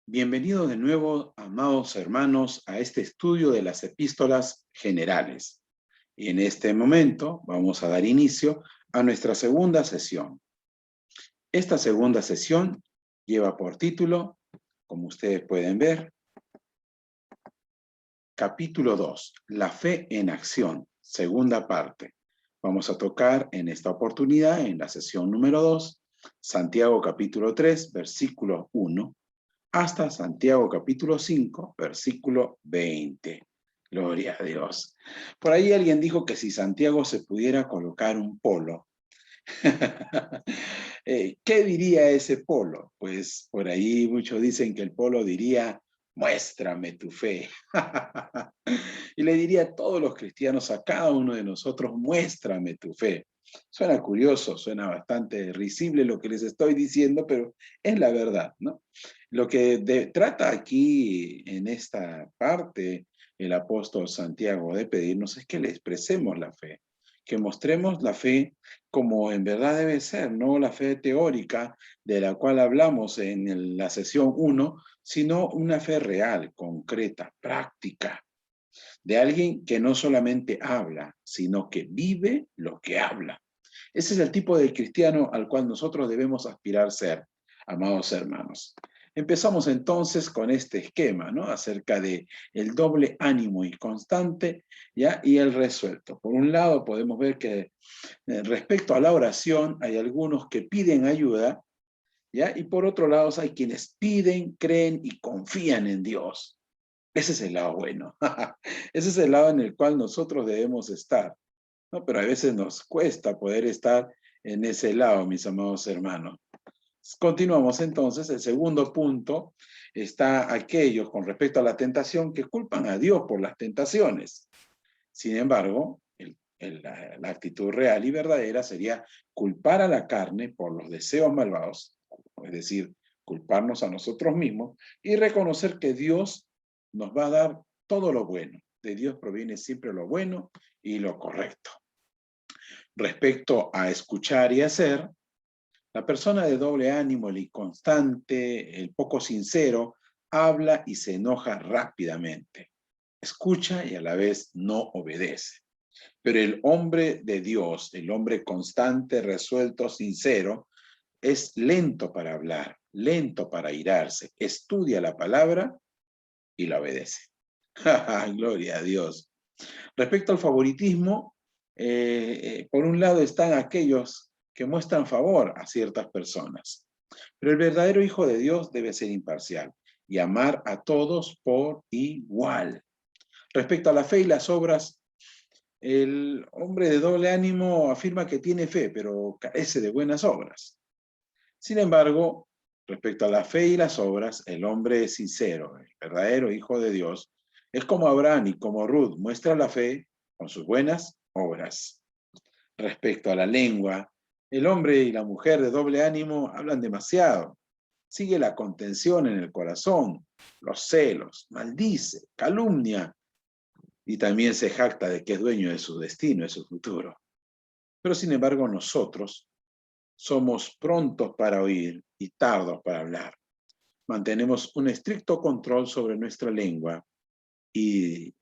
Bienvenidos de nuevo, amados hermanos, a este estudio de las epístolas generales. Y en este momento vamos a dar inicio a nuestra segunda sesión. Esta segunda sesión lleva por título, como ustedes pueden ver, capítulo 2, la fe en acción, segunda parte. Vamos a tocar en esta oportunidad, en la sesión número 2, Santiago capítulo 3, versículo 1, hasta Santiago capítulo 5, versículo 20. Gloria a Dios. Por ahí alguien dijo que si Santiago se pudiera colocar un polo, ¿qué diría ese polo? Pues por ahí muchos dicen que el polo diría, muéstrame tu fe. Y le diría a todos los cristianos, a cada uno de nosotros, muéstrame tu fe. Suena curioso, suena bastante risible lo que les estoy diciendo, pero es la verdad, ¿no? Lo que trata aquí en esta parte el apóstol Santiago de pedirnos es que le expresemos la fe, que mostremos la fe como en verdad debe ser, no la fe teórica de la cual hablamos en la sesión 1, sino una fe real, concreta, práctica, de alguien que no solamente habla, sino que vive lo que habla. Ese es el tipo de cristiano al cual nosotros debemos aspirar ser, amados hermanos. Empezamos entonces con este esquema, ¿no? Acerca de el doble ánimo y constante, ¿ya? Y el resuelto. Por un lado podemos ver que respecto a la oración hay algunos que piden ayuda, ¿ya? Y por otro lado hay quienes piden, creen y confían en Dios. Ese es el lado bueno. Ese es el lado en el cual nosotros debemos estar, ¿no? Pero a veces nos cuesta poder estar en ese lado, mis amados hermanos. Continuamos entonces. El segundo punto está aquellos con respecto a la tentación que culpan a Dios por las tentaciones. Sin embargo, la actitud real y verdadera sería culpar a la carne por los deseos malvados, es decir, culparnos a nosotros mismos y reconocer que Dios nos va a dar todo lo bueno. De Dios proviene siempre lo bueno y lo correcto. Respecto a escuchar y hacer, la persona de doble ánimo, el inconstante, el poco sincero, habla y se enoja rápidamente. Escucha y a la vez no obedece. Pero el hombre de Dios, el hombre constante, resuelto, sincero, es lento para hablar, lento para irarse, estudia la palabra y la obedece. Gloria a Dios. Respecto al favoritismo, por un lado están aquellos que muestran favor a ciertas personas, pero el verdadero hijo de Dios debe ser imparcial y amar a todos por igual. Respecto a la fe y las obras, el hombre de doble ánimo afirma que tiene fe, pero carece de buenas obras. Sin embargo, respecto a la fe y las obras, el hombre sincero, el verdadero hijo de Dios, es como Abraham y como Ruth, muestra la fe con sus buenas obras. Respecto a la lengua, el hombre y la mujer de doble ánimo hablan demasiado. Sigue la contención en el corazón, los celos, maldice, calumnia y también se jacta de que es dueño de su destino, de su futuro. Pero sin embargo nosotros somos prontos para oír y tardos para hablar. Mantenemos un estricto control sobre nuestra lengua y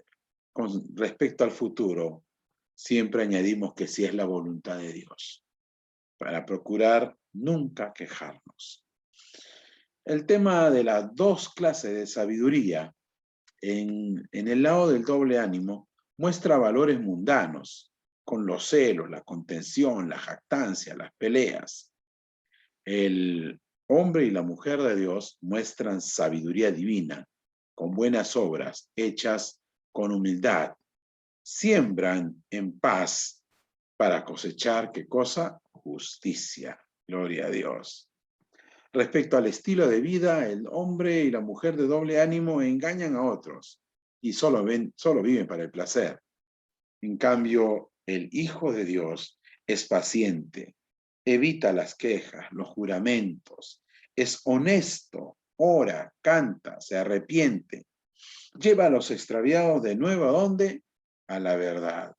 con respecto al futuro, siempre añadimos que si es la voluntad de Dios, para procurar nunca quejarnos. El tema de las dos clases de sabiduría en el lado del doble ánimo muestra valores mundanos, con los celos, la contención, la jactancia, las peleas. El hombre y la mujer de Dios muestran sabiduría divina, con buenas obras, hechas con humildad. Siembran en paz para cosechar, ¿qué cosa? Justicia. Gloria a Dios. Respecto al estilo de vida, el hombre y la mujer de doble ánimo engañan a otros y solo viven para el placer. En cambio, el Hijo de Dios es paciente, evita las quejas, los juramentos, es honesto, ora, canta, se arrepiente, lleva a los extraviados de nuevo ¿a dónde? A la verdad.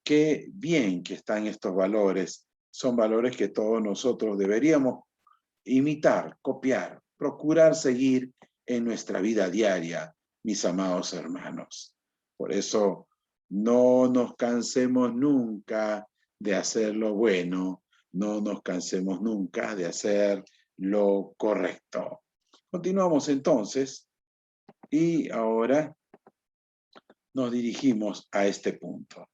Qué bien que están estos valores. Son valores que todos nosotros deberíamos imitar, copiar, procurar seguir en nuestra vida diaria, mis amados hermanos. Por eso, no nos cansemos nunca de hacer lo bueno, no nos cansemos nunca de hacer lo correcto. Continuamos entonces y ahora nos dirigimos a este punto.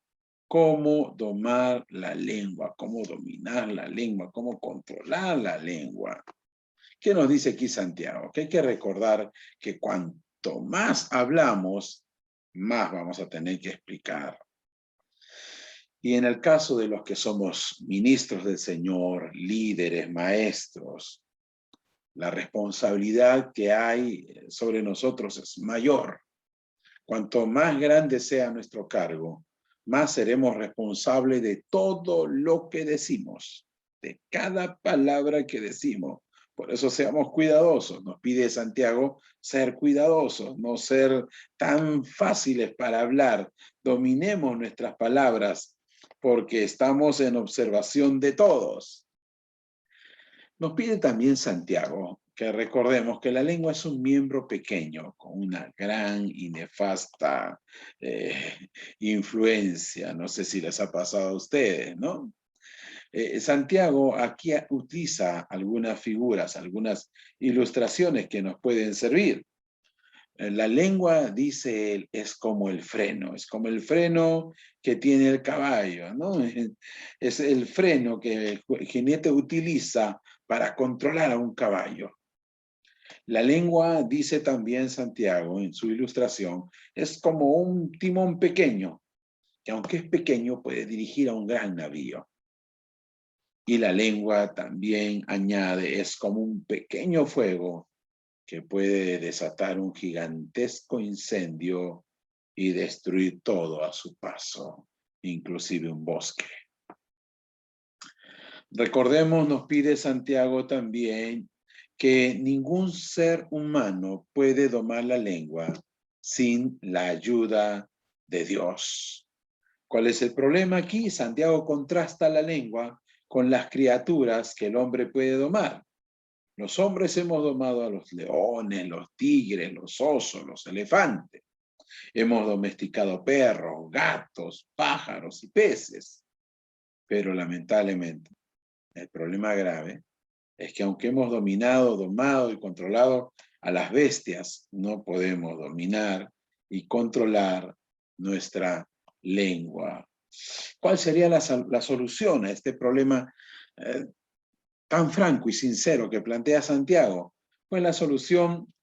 ¿Cómo domar la lengua? ¿Cómo dominar la lengua? ¿Cómo controlar la lengua? ¿Qué nos dice aquí Santiago? Que hay que recordar que cuanto más hablamos, más vamos a tener que explicar. Y en el caso de los que somos ministros del Señor, líderes, maestros, la responsabilidad que hay sobre nosotros es mayor. Cuanto más grande sea nuestro cargo, más seremos responsables de todo lo que decimos, de cada palabra que decimos. Por eso seamos cuidadosos. Nos pide Santiago ser cuidadosos, no ser tan fáciles para hablar. Dominemos nuestras palabras porque estamos en observación de todos. Nos pide también Santiago que recordemos que la lengua es un miembro pequeño con una gran y nefasta influencia. No sé si les ha pasado a ustedes, ¿no? Santiago aquí utiliza algunas figuras, algunas ilustraciones que nos pueden servir. La lengua, dice él, es como el freno que tiene el caballo, ¿no? Es el freno que el jinete utiliza para controlar a un caballo. La lengua, dice también Santiago en su ilustración, es como un timón pequeño, que aunque es pequeño puede dirigir a un gran navío. Y la lengua también añade, es como un pequeño fuego que puede desatar un gigantesco incendio y destruir todo a su paso, inclusive un bosque. Recordemos, nos pide Santiago también, que ningún ser humano puede domar la lengua sin la ayuda de Dios. ¿Cuál es el problema aquí? Santiago contrasta la lengua con las criaturas que el hombre puede domar. Los hombres hemos domado a los leones, los tigres, los osos, los elefantes. Hemos domesticado perros, gatos, pájaros y peces. Pero lamentablemente, el problema grave es que aunque hemos dominado, domado y controlado a las bestias, no podemos dominar y controlar nuestra lengua. ¿Cuál sería la solución a este problema tan franco y sincero que plantea Santiago? Pues la solución,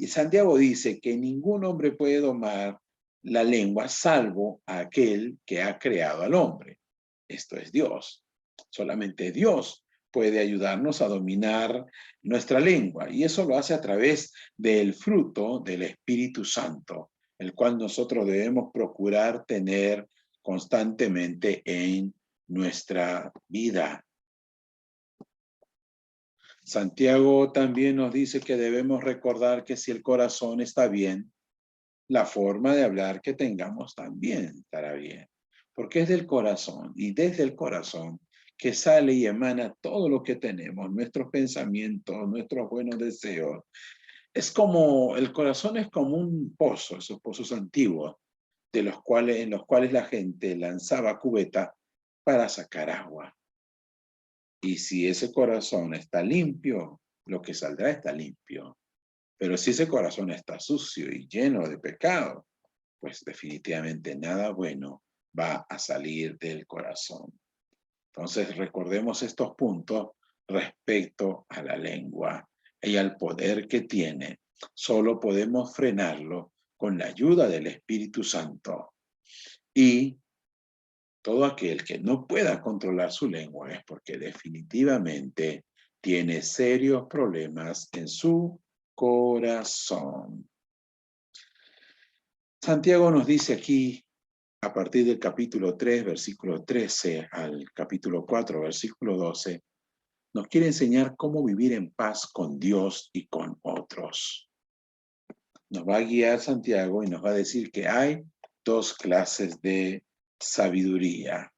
Santiago dice que ningún hombre puede domar la lengua salvo aquel que ha creado al hombre. Esto es Dios. Solamente Dios puede ayudarnos a dominar nuestra lengua y eso lo hace a través del fruto del Espíritu Santo, el cual nosotros debemos procurar tener constantemente en nuestra vida. Santiago también nos dice que debemos recordar que si el corazón está bien, la forma de hablar que tengamos también estará bien. Porque es del corazón y desde el corazón que sale y emana todo lo que tenemos, nuestros pensamientos, nuestros buenos deseos. Es como, el corazón es como un pozo, esos pozos antiguos, en los cuales la gente lanzaba cubeta para sacar agua. Y si ese corazón está limpio, lo que saldrá está limpio. Pero si ese corazón está sucio y lleno de pecado, pues definitivamente nada bueno va a salir del corazón. Entonces recordemos estos puntos respecto a la lengua y al poder que tiene. Solo podemos frenarlo con la ayuda del Espíritu Santo. Y todo aquel que no pueda controlar su lengua es porque definitivamente tiene serios problemas en su corazón. Santiago nos dice aquí, a partir del capítulo 3, versículo 13, al capítulo 4, versículo 12, nos quiere enseñar cómo vivir en paz con Dios y con otros. Nos va a guiar Santiago y nos va a decir que hay dos clases de sabiduría.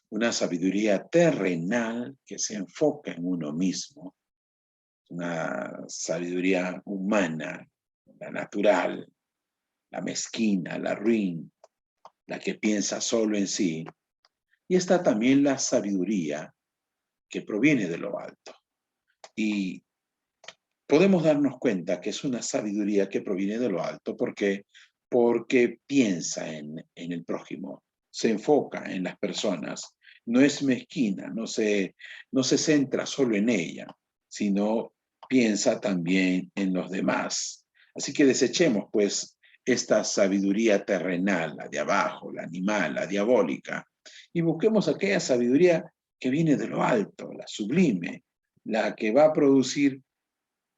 Una sabiduría terrenal que se enfoca en uno mismo una sabiduría humana, la natural, la mezquina, la ruin, la que piensa solo en sí. Y está también la sabiduría que proviene de lo alto. Y podemos darnos cuenta que es una sabiduría que proviene de lo alto porque piensa en el prójimo, se enfoca en las personas, no es mezquina, no se centra solo en ella, sino piensa también en los demás. Así que desechemos pues esta sabiduría terrenal, la de abajo, la animal, la diabólica, y busquemos aquella sabiduría que viene de lo alto, la sublime, la que va a producir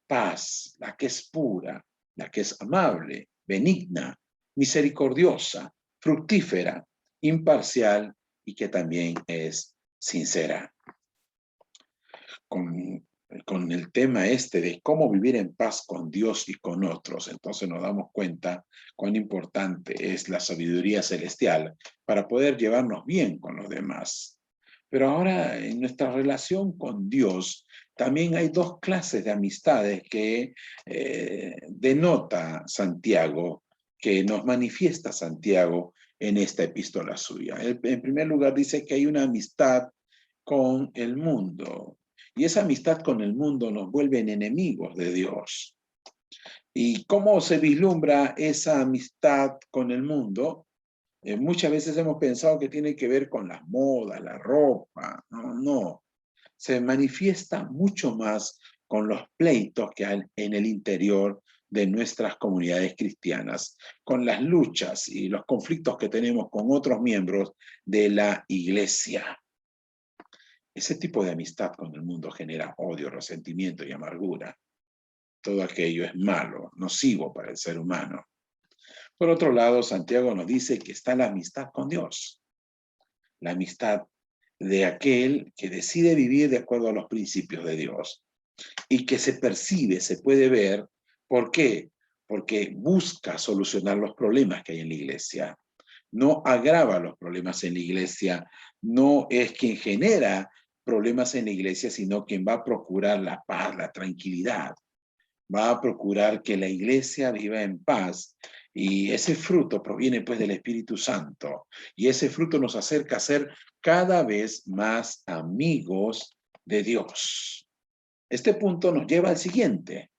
paz, la que es pura, la que es amable, benigna, misericordiosa, fructífera, imparcial y que también es sincera. Con el tema este de cómo vivir en paz con Dios y con otros, entonces nos damos cuenta cuán importante es la sabiduría celestial para poder llevarnos bien con los demás. Pero ahora en nuestra relación con Dios también hay dos clases de amistades que denota Santiago, que nos manifiesta Santiago en esta epístola suya. En primer lugar dice que hay una amistad con el mundo. Y esa amistad con el mundo nos vuelve enemigos de Dios. ¿Y cómo se vislumbra esa amistad con el mundo? Muchas veces hemos pensado que tiene que ver con las modas, la ropa. No, no. Se manifiesta mucho más con los pleitos que hay en el interior de nuestras comunidades cristianas, con las luchas y los conflictos que tenemos con otros miembros de la iglesia. Ese tipo de amistad con el mundo genera odio, resentimiento y amargura. Todo aquello es malo, nocivo para el ser humano. Por otro lado, Santiago nos dice que está la amistad con Dios. La amistad de aquel que decide vivir de acuerdo a los principios de Dios y que se percibe, se puede ver. ¿Por qué? Porque busca solucionar los problemas que hay en la iglesia. No agrava los problemas en la iglesia, no es quien genera problemas en la iglesia, sino quien va a procurar la paz, la tranquilidad, va a procurar que la iglesia viva en paz. Y ese fruto proviene pues del Espíritu Santo. Y ese fruto nos acerca a ser cada vez más amigos de Dios. Este punto nos lleva al siguiente.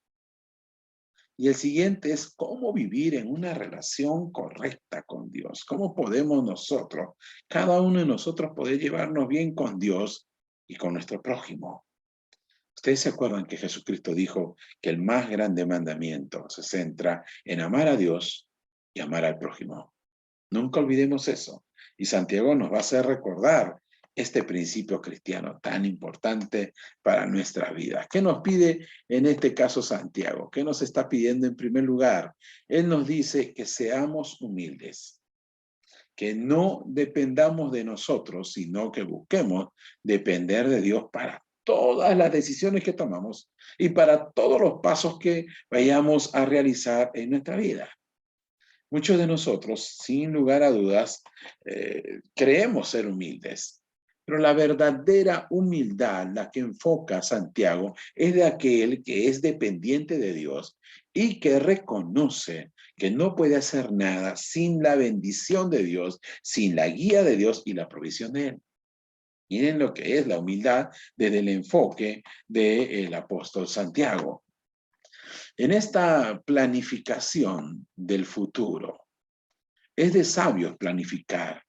Y el siguiente es cómo vivir en una relación correcta con Dios. ¿Cómo podemos nosotros, cada uno de nosotros, poder llevarnos bien con Dios y con nuestro prójimo? Ustedes se acuerdan que Jesucristo dijo que el más grande mandamiento se centra en amar a Dios y amar al prójimo. Nunca olvidemos eso. Y Santiago nos va a hacer recordar este principio cristiano tan importante para nuestras vidas. ¿Qué nos pide en este caso Santiago? ¿Qué nos está pidiendo en primer lugar? Él nos dice que seamos humildes, que no dependamos de nosotros, sino que busquemos depender de Dios para todas las decisiones que tomamos y para todos los pasos que vayamos a realizar en nuestra vida. Muchos de nosotros, sin lugar a dudas, creemos ser humildes, pero la verdadera humildad, la que enfoca Santiago, es de aquel que es dependiente de Dios y que reconoce que no puede hacer nada sin la bendición de Dios, sin la guía de Dios y la provisión de Él. Miren lo que es la humildad desde el enfoque del apóstol Santiago. En esta planificación del futuro, es de sabios planificar.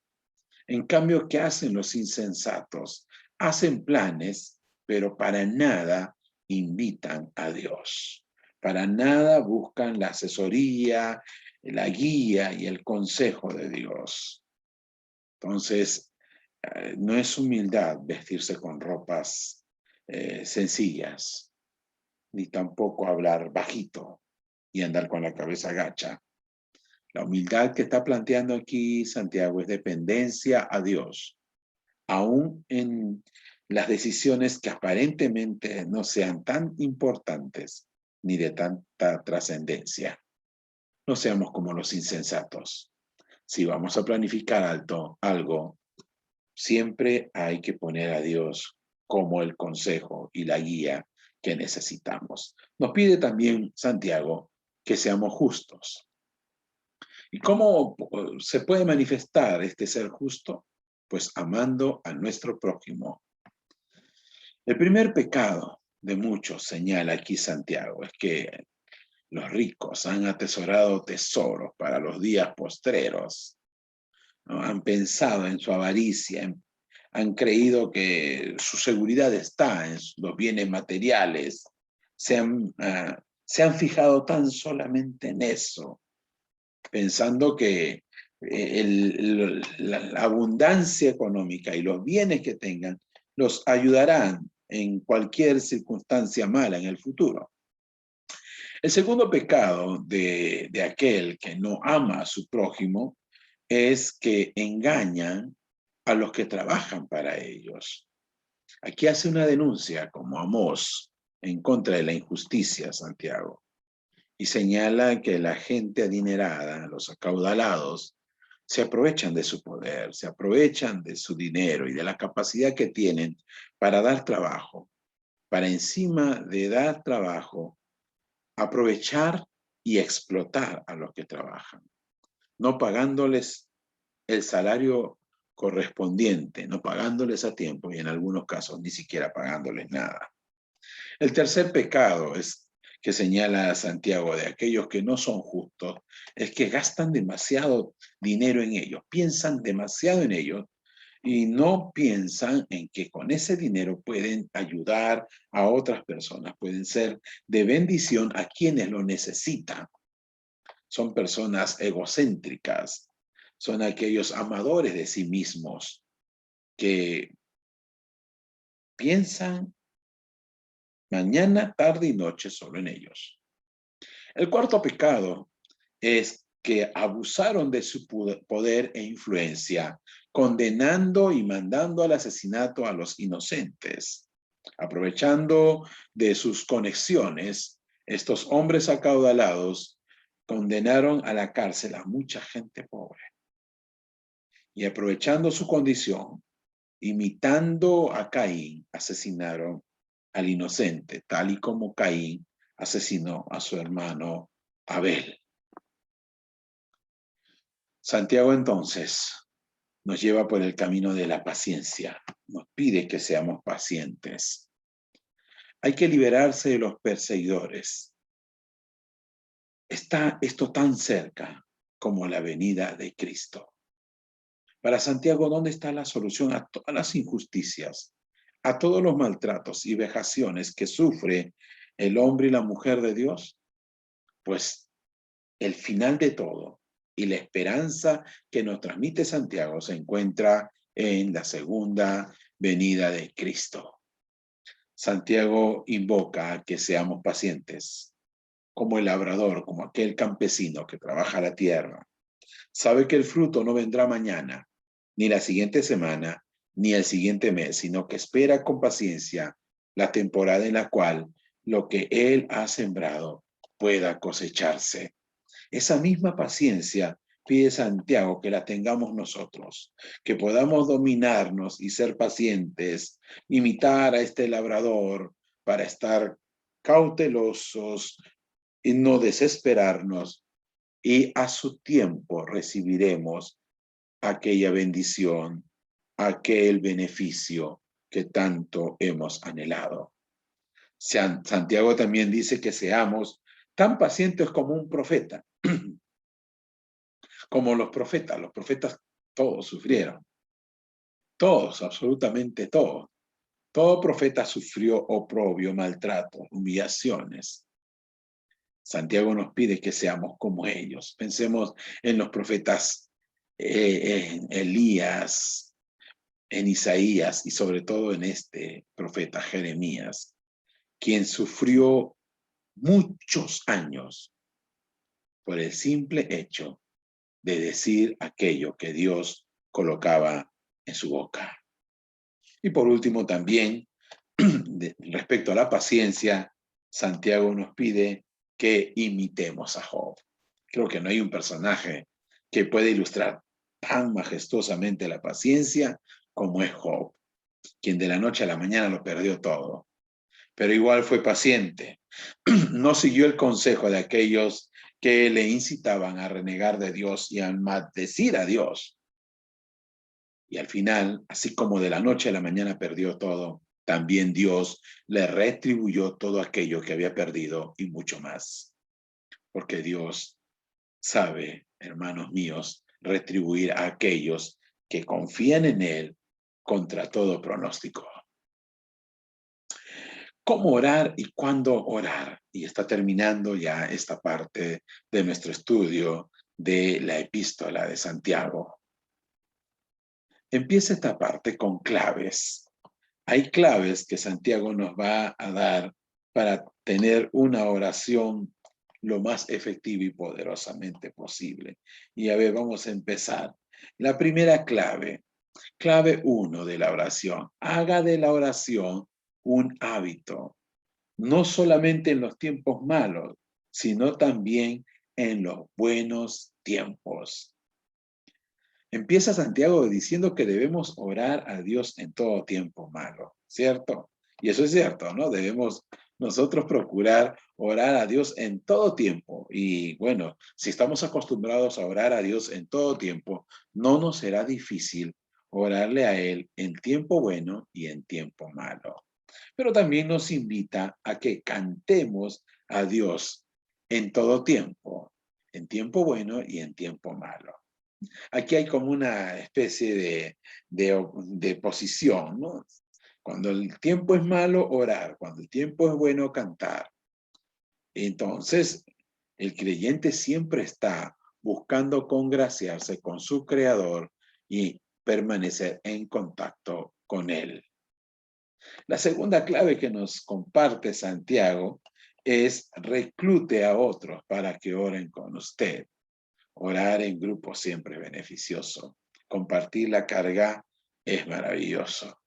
En cambio, ¿qué hacen los insensatos? Hacen planes, pero para nada invitan a Dios. Para nada buscan la asesoría, la guía y el consejo de Dios. Entonces, no es humildad vestirse con ropas sencillas, ni tampoco hablar bajito y andar con la cabeza gacha. La humildad que está planteando aquí Santiago es dependencia a Dios, aún en las decisiones que aparentemente no sean tan importantes ni de tanta trascendencia. No seamos como los insensatos. Si vamos a planificar algo, siempre hay que poner a Dios como el consejo y la guía que necesitamos. Nos pide también Santiago que seamos justos. ¿Y cómo se puede manifestar este ser justo? Pues amando a nuestro prójimo. El primer pecado de muchos, señala aquí Santiago, es que los ricos han atesorado tesoros para los días postreros, ¿no? Han pensado en su avaricia, han creído que su seguridad está en los bienes materiales, se han fijado tan solamente en eso, pensando que la abundancia económica y los bienes que tengan los ayudarán en cualquier circunstancia mala en el futuro. El segundo pecado de aquel que no ama a su prójimo es que engañan a los que trabajan para ellos. Aquí hace una denuncia como Amós en contra de la injusticia, Santiago, y señala que la gente adinerada, los acaudalados, se aprovechan de su poder, se aprovechan de su dinero y de la capacidad que tienen para dar trabajo, para encima de dar trabajo, aprovechar y explotar a los que trabajan, no pagándoles el salario correspondiente, no pagándoles a tiempo y en algunos casos ni siquiera pagándoles nada. El tercer pecado que señala Santiago de aquellos que no son justos es que gastan demasiado dinero en ellos, piensan demasiado en ellos y no piensan en que con ese dinero pueden ayudar a otras personas, pueden ser de bendición a quienes lo necesitan. Son personas egocéntricas, son aquellos amadores de sí mismos que piensan mañana, tarde y noche solo en ellos. El cuarto pecado es que abusaron de su poder e influencia, condenando y mandando al asesinato a los inocentes. Aprovechando de sus conexiones, estos hombres acaudalados condenaron a la cárcel a mucha gente pobre. Y aprovechando su condición, imitando a Caín, asesinaron al inocente, tal y como Caín asesinó a su hermano Abel. Santiago entonces nos lleva por el camino de la paciencia, nos pide que seamos pacientes. Hay que liberarse de los perseguidores. Está esto tan cerca como la venida de Cristo. Para Santiago, ¿dónde está la solución a todas las injusticias, a todos los maltratos y vejaciones que sufre el hombre y la mujer de Dios? Pues el final de todo y la esperanza que nos transmite Santiago se encuentra en la segunda venida de Cristo. Santiago invoca a que seamos pacientes, como el labrador, como aquel campesino que trabaja la tierra. Sabe que el fruto no vendrá mañana, ni la siguiente semana, ni el siguiente mes, sino que espera con paciencia la temporada en la cual lo que él ha sembrado pueda cosecharse. Esa misma paciencia pide Santiago que la tengamos nosotros, que podamos dominarnos y ser pacientes, imitar a este labrador para estar cautelosos y no desesperarnos, y a su tiempo recibiremos aquella bendición, aquel beneficio que tanto hemos anhelado. Santiago también dice que seamos tan pacientes como un profeta, como los profetas todos sufrieron, todos, absolutamente todos. Todo profeta sufrió oprobio, maltrato, humillaciones. Santiago nos pide que seamos como ellos. Pensemos en los profetas, en Elías, en Isaías y sobre todo en este profeta Jeremías, quien sufrió muchos años por el simple hecho de decir aquello que Dios colocaba en su boca. Y por último también, respecto a la paciencia, Santiago nos pide que imitemos a Job. Creo que no hay un personaje que pueda ilustrar tan majestuosamente la paciencia como es Job, quien de la noche a la mañana lo perdió todo. pero igual fue paciente. No siguió el consejo de aquellos que le incitaban a renegar de Dios y a maldecir a Dios. Y al final, así como de la noche a la mañana perdió todo, también Dios le retribuyó todo aquello que había perdido y mucho más. Porque Dios sabe, hermanos míos, retribuir a aquellos que confían en Él contra todo pronóstico. ¿Cómo orar y cuándo orar? Y está terminando ya esta parte de nuestro estudio de la epístola de Santiago. Empieza esta parte con claves. Hay claves que Santiago nos va a dar para tener una oración lo más efectiva y poderosamente posible. Y a ver, vamos a empezar. La primera clave, clave 1 de la oración. Haga de la oración un hábito, no solamente en los tiempos malos, sino también en los buenos tiempos. Empieza Santiago diciendo que debemos orar a Dios en todo tiempo malo, ¿cierto? Y eso es cierto, ¿no? Debemos nosotros procurar orar a Dios en todo tiempo. Y bueno, si estamos acostumbrados a orar a Dios en todo tiempo, no nos será difícil orarle a Él en tiempo bueno y en tiempo malo. Pero también nos invita a que cantemos a Dios en todo tiempo, en tiempo bueno y en tiempo malo. Aquí hay como una especie de posición, ¿no? Cuando el tiempo es malo, orar. Cuando el tiempo es bueno, cantar. Entonces, el creyente siempre está buscando congraciarse con su Creador y permanecer en contacto con Él. La segunda clave que nos comparte Santiago es reclute a otros para que oren con usted. Orar en grupo siempre es beneficioso. Compartir la carga es maravilloso.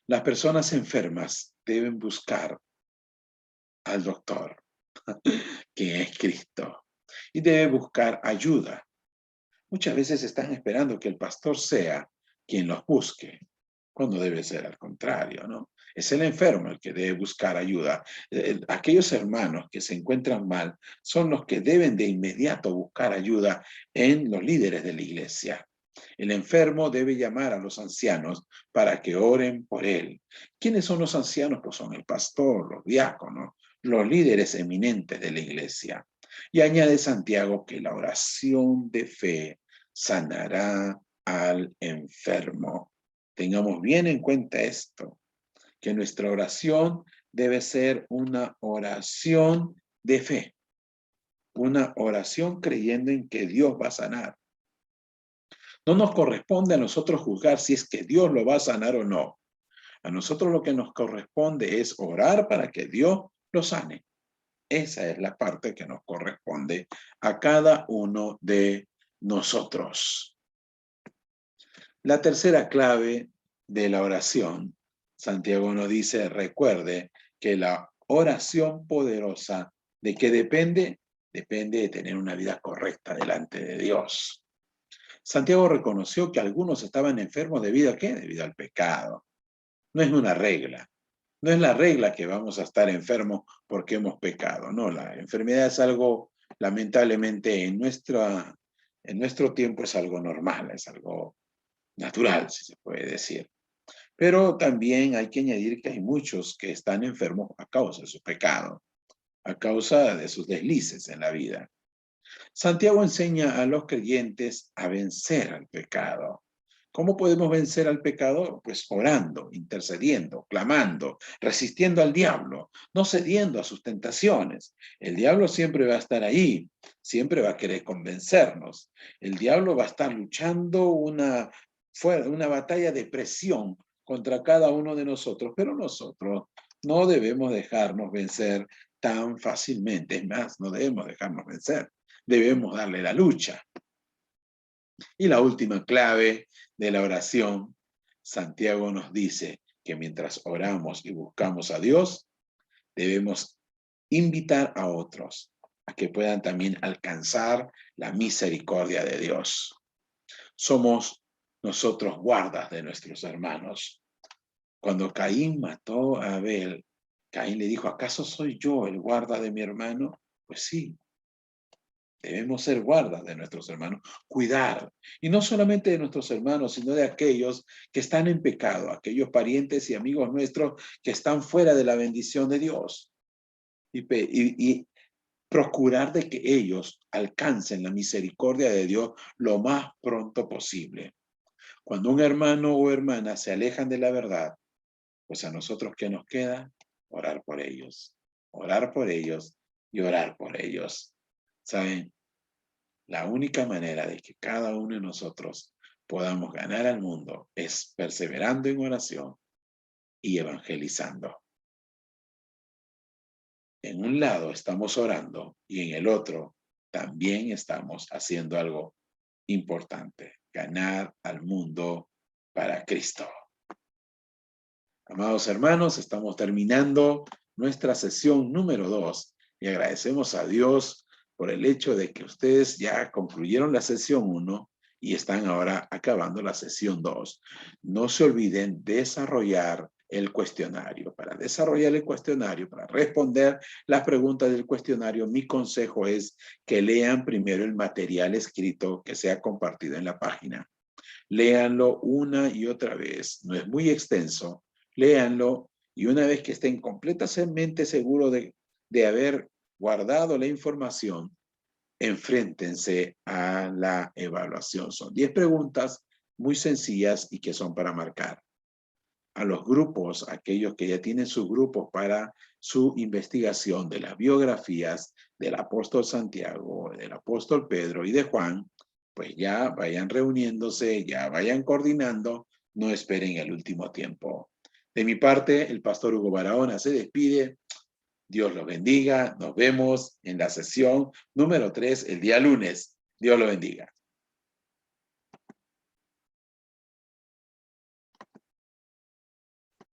Las personas enfermas deben buscar al doctor, que es Cristo, y deben buscar ayuda. Muchas veces están esperando que el pastor sea quien los busque, cuando debe ser al contrario, ¿no? Es el enfermo el que debe buscar ayuda. Aquellos hermanos que se encuentran mal son los que deben de inmediato buscar ayuda en los líderes de la iglesia. El enfermo debe llamar a los ancianos para que oren por él. ¿Quiénes son los ancianos? Pues son el pastor, los diáconos, los líderes eminentes de la iglesia. Y añade Santiago que la oración de fe sanará al enfermo. Tengamos bien en cuenta esto, que nuestra oración debe ser una oración de fe, una oración creyendo en que Dios va a sanar. No nos corresponde a nosotros juzgar si es que Dios lo va a sanar o no. A nosotros lo que nos corresponde es orar para que Dios lo sane. Esa es la parte que nos corresponde a cada uno de nosotros. La tercera clave de la oración, Santiago nos dice, recuerde que la oración poderosa, ¿de qué depende? Depende de tener una vida correcta delante de Dios. Santiago reconoció que algunos estaban enfermos debido a ¿qué? Debido al pecado. No es una regla. No es la regla que vamos a estar enfermos porque hemos pecado. No, la enfermedad es algo, lamentablemente, en nuestro tiempo es algo normal, es algo natural, si se puede decir. Pero también hay que añadir que hay muchos que están enfermos a causa de su pecado, a causa de sus deslices en la vida. Santiago enseña a los creyentes a vencer al pecado. ¿Cómo podemos vencer al pecado? Pues orando, intercediendo, clamando, resistiendo al diablo, no cediendo a sus tentaciones. El diablo siempre va a estar ahí, siempre va a querer convencernos. El diablo va a estar luchando una batalla de presión contra cada uno de nosotros, pero nosotros no debemos dejarnos vencer tan fácilmente. Es más, no debemos dejarnos vencer. Debemos darle la lucha. Y la última clave de la oración, Santiago nos dice que mientras oramos y buscamos a Dios, debemos invitar a otros a que puedan también alcanzar la misericordia de Dios. Somos nosotros guardas de nuestros hermanos. Cuando Caín mató a Abel, Caín le dijo, ¿acaso soy yo el guarda de mi hermano? Pues sí, debemos ser guardas de nuestros hermanos, cuidar. Y no solamente de nuestros hermanos, sino de aquellos que están en pecado, aquellos parientes y amigos nuestros que están fuera de la bendición de Dios. Y procurar de que ellos alcancen la misericordia de Dios lo más pronto posible. Cuando un hermano o hermana se alejan de la verdad, pues a nosotros, ¿qué nos queda? Orar por ellos y orar por ellos. ¿Saben? La única manera de que cada uno de nosotros podamos ganar al mundo es perseverando en oración y evangelizando. En un lado estamos orando y en el otro también estamos haciendo algo importante, ganar al mundo para Cristo. Amados hermanos, estamos terminando nuestra sesión número 2 y agradecemos a Dios por el hecho de que ustedes ya concluyeron la sesión 1 y están ahora acabando la sesión 2. No se olviden desarrollar el cuestionario. Para desarrollar el cuestionario, para responder las preguntas del cuestionario, mi consejo es que lean primero el material escrito que se ha compartido en la página. Léanlo una y otra vez. No es muy extenso. Léanlo y una vez que estén completamente seguros de haber guardado la información, enfréntense a la evaluación. Son 10 preguntas muy sencillas y que son para marcar. A los grupos, aquellos que ya tienen sus grupos para su investigación de las biografías del apóstol Santiago, del apóstol Pedro y de Juan, pues ya vayan reuniéndose, ya vayan coordinando, no esperen el último tiempo. De mi parte, el pastor Hugo Barahona se despide. Dios los bendiga. Nos vemos en la sesión número 3 el día lunes. Dios los bendiga.